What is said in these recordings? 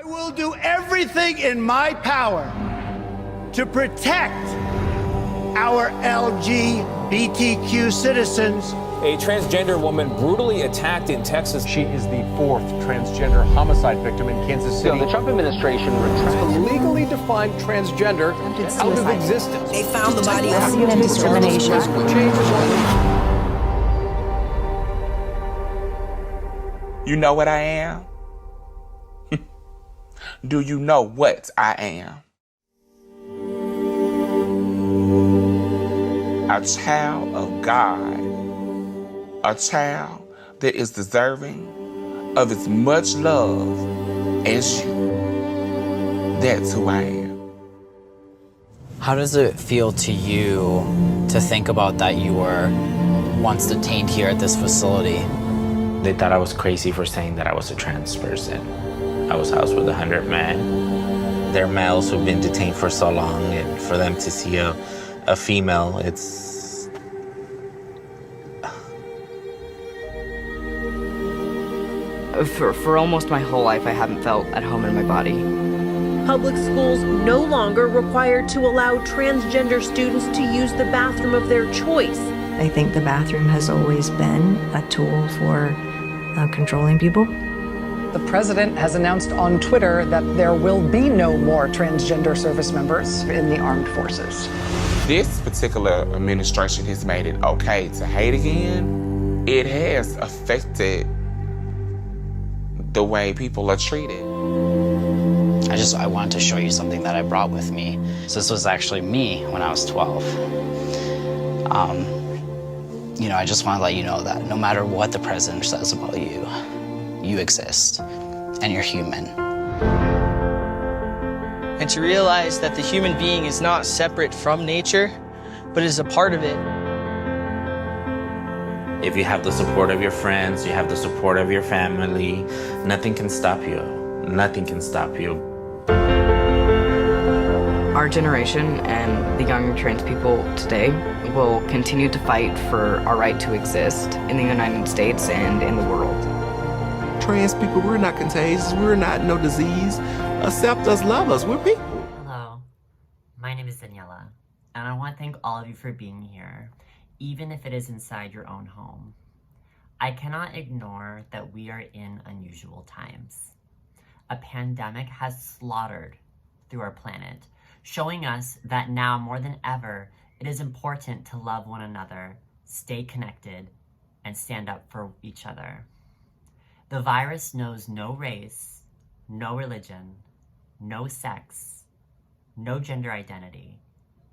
I will do everything in my power to protect our LGBTQ citizens. A transgender woman brutally attacked in Texas. She is the fourth transgender homicide victim in Kansas City. The Trump administration to legally define transgender out of existence. They found the body of and discrimination. You know what I am? Do you know what I am? A child of God. A child that is deserving of as much love as you. That's who I am. How does it feel to you to think about that you were once detained here at this facility? They thought I was crazy for saying that I was a trans person. I was housed with 100 men. They're males who've been detained for so long, and for them to see a female, it's... For almost my whole life, I haven't felt at home in my body. Public schools no longer required to allow transgender students to use the bathroom of their choice. I think the bathroom has always been a tool for controlling people. The president has announced on Twitter that there will be no more transgender service members in the armed forces. This particular administration has made it okay to hate again. It has affected the way people are treated. I wanted to show you something that I brought with me. So this was actually me when I was 12. I just want to let you know that no matter what the president says about you, you exist and you're human. And to realize that the human being is not separate from nature, but is a part of it. If you have the support of your friends, you have the support of your family, nothing can stop you. Nothing can stop you. Our generation and the young trans people today will continue to fight for our right to exist in the United States and in the world. Trans people, we're not contagious, we're not no disease. Accept us, love us, we're people. Hello, my name is Daniela, and I want to thank all of you for being here, even if it is inside your own home. I cannot ignore that we are in unusual times. A pandemic has slaughtered through our planet, showing us that now more than ever, it is important to love one another, stay connected, and stand up for each other. The virus knows no race, no religion, no sex, no gender identity,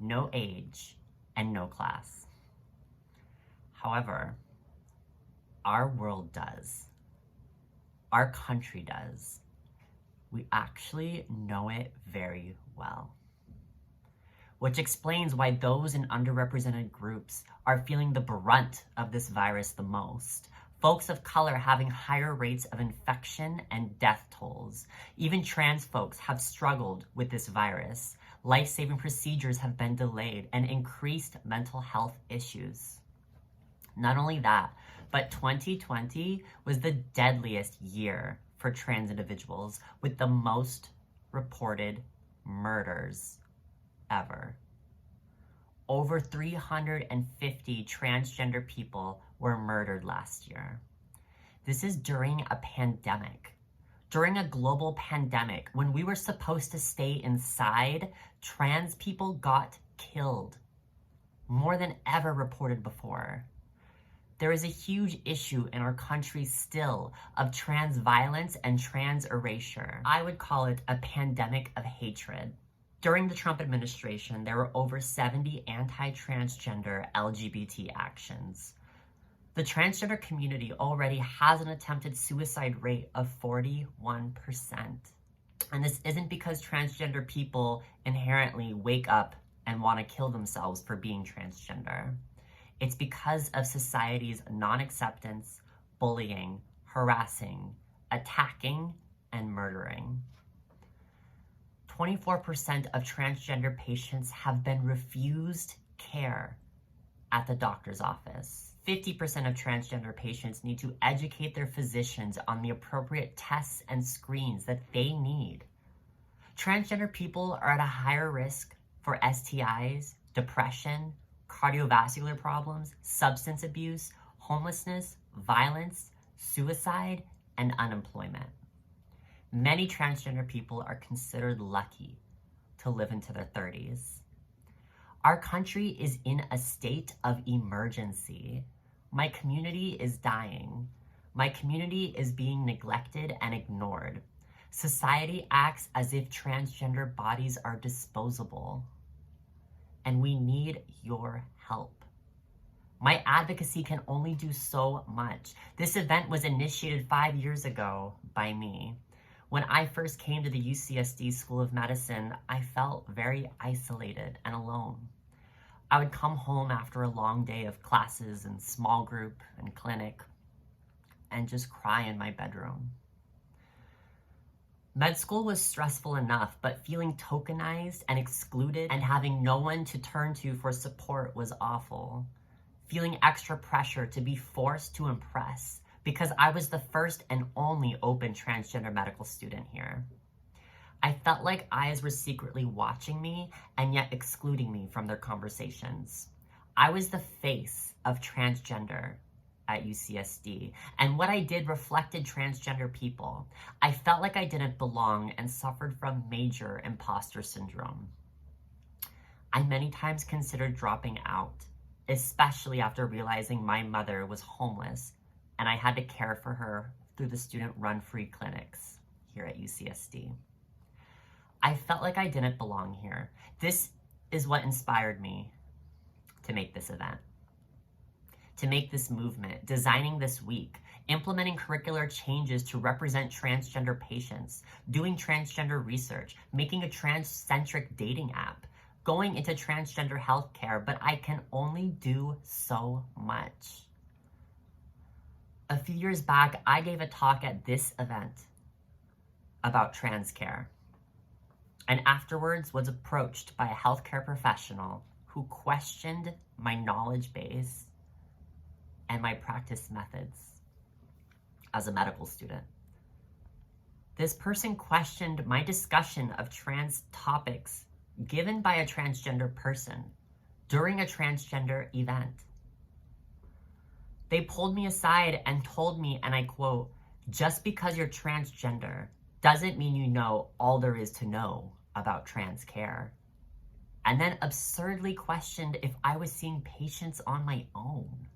no age, and no class. However, our world does. Our country does. We actually know it very well. Which explains why those in underrepresented groups are feeling the brunt of this virus the most. Folks of color having higher rates of infection and death tolls. Even trans folks have struggled with this virus. Life-saving procedures have been delayed and increased mental health issues. Not only that, but 2020 was the deadliest year for trans individuals with the most reported murders ever. Over 350 transgender people were murdered last year. This is during a pandemic. During a global pandemic, when we were supposed to stay inside, trans people got killed. More than ever reported before. There is a huge issue in our country still of trans violence and trans erasure. I would call it a pandemic of hatred. During the Trump administration, there were over 70 anti-transgender LGBT actions. The transgender community already has an attempted suicide rate of 41%. And this isn't because transgender people inherently wake up and want to kill themselves for being transgender. It's because of society's non-acceptance, bullying, harassing, attacking, and murdering. 24% of transgender patients have been refused care at the doctor's office. 50% of transgender patients need to educate their physicians on the appropriate tests and screens that they need. Transgender people are at a higher risk for STIs, depression, cardiovascular problems, substance abuse, homelessness, violence, suicide, and unemployment. Many transgender people are considered lucky to live into their 30s. Our country is in a state of emergency. My community is dying. My community is being neglected and ignored. Society acts as if transgender bodies are disposable. And we need your help. My advocacy can only do so much. This event was initiated 5 years ago by me. When I first came to the UCSD School of Medicine, I felt very isolated and alone. I would come home after a long day of classes and small group and clinic and just cry in my bedroom. Med school was stressful enough, but feeling tokenized and excluded and having no one to turn to for support was awful. Feeling extra pressure to be forced to impress because I was the first and only open transgender medical student here. I felt like eyes were secretly watching me and yet excluding me from their conversations. I was the face of transgender at UCSD, and what I did reflected transgender people. I felt like I didn't belong and suffered from major imposter syndrome. I many times considered dropping out, especially after realizing my mother was homeless and I had to care for her through the student-run free clinics here at UCSD. I felt like I didn't belong here. This is what inspired me to make this event, to make this movement, designing this week, implementing curricular changes to represent transgender patients, doing transgender research, making a trans-centric dating app, going into transgender healthcare, but I can only do so much. A few years back, I gave a talk at this event about trans care, and afterwards was approached by a healthcare professional who questioned my knowledge base and my practice methods as a medical student. This person questioned my discussion of trans topics given by a transgender person during a transgender event. They pulled me aside and told me, and I quote, "Just because you're transgender doesn't mean you know all there is to know about trans care." And then absurdly questioned if I was seeing patients on my own.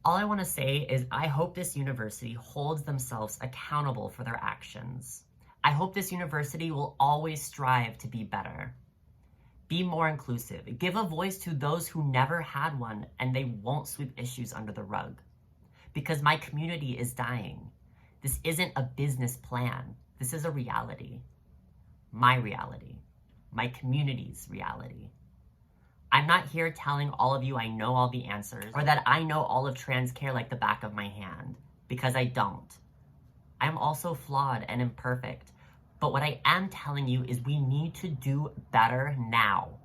All I want to say is I hope this university holds themselves accountable for their actions. I hope this university will always strive to be better. Be more inclusive. Give a voice to those who never had one, and they won't sweep issues under the rug. Because my community is dying. This isn't a business plan. This is a reality. My reality. My community's reality. I'm not here telling all of you I know all the answers or that I know all of trans care like the back of my hand, because I don't. I'm also flawed and imperfect. But what I am telling you is we need to do better now.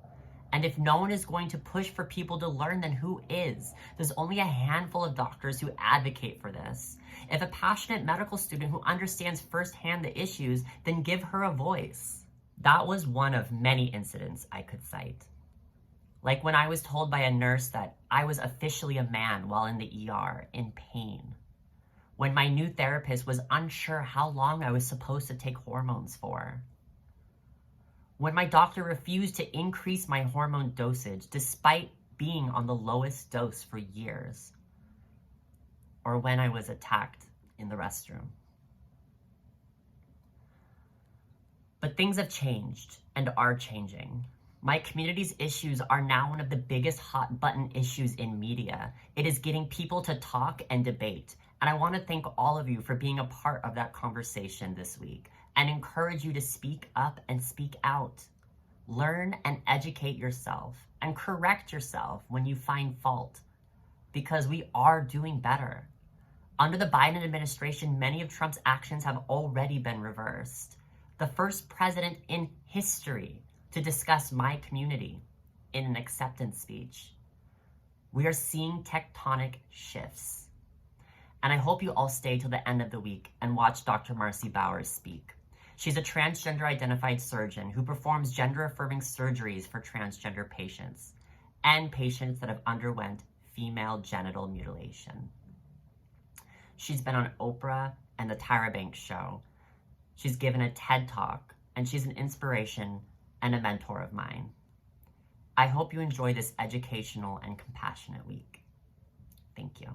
And if no one is going to push for people to learn, then who is? There's only a handful of doctors who advocate for this. If a passionate medical student who understands firsthand the issues, then give her a voice. That was one of many incidents I could cite. Like when I was told by a nurse that I was officially a man while in the ER in pain. When my new therapist was unsure how long I was supposed to take hormones for. When my doctor refused to increase my hormone dosage despite being on the lowest dose for years. Or when I was attacked in the restroom. But things have changed and are changing. My community's issues are now one of the biggest hot button issues in media. It is getting people to talk and debate. And I want to thank all of you for being a part of that conversation this week and encourage you to speak up and speak out. Learn and educate yourself and correct yourself when you find fault, because we are doing better. Under the Biden administration, many of Trump's actions have already been reversed. The first president in history to discuss my community in an acceptance speech. We are seeing tectonic shifts. And I hope you all stay till the end of the week and watch Dr. Marcy Bowers speak. She's a transgender identified surgeon who performs gender-affirming surgeries for transgender patients and patients that have underwent female genital mutilation. She's been on Oprah and the Tyra Banks show. She's given a TED Talk, and she's an inspiration and a mentor of mine. I hope you enjoy this educational and compassionate week. Thank you.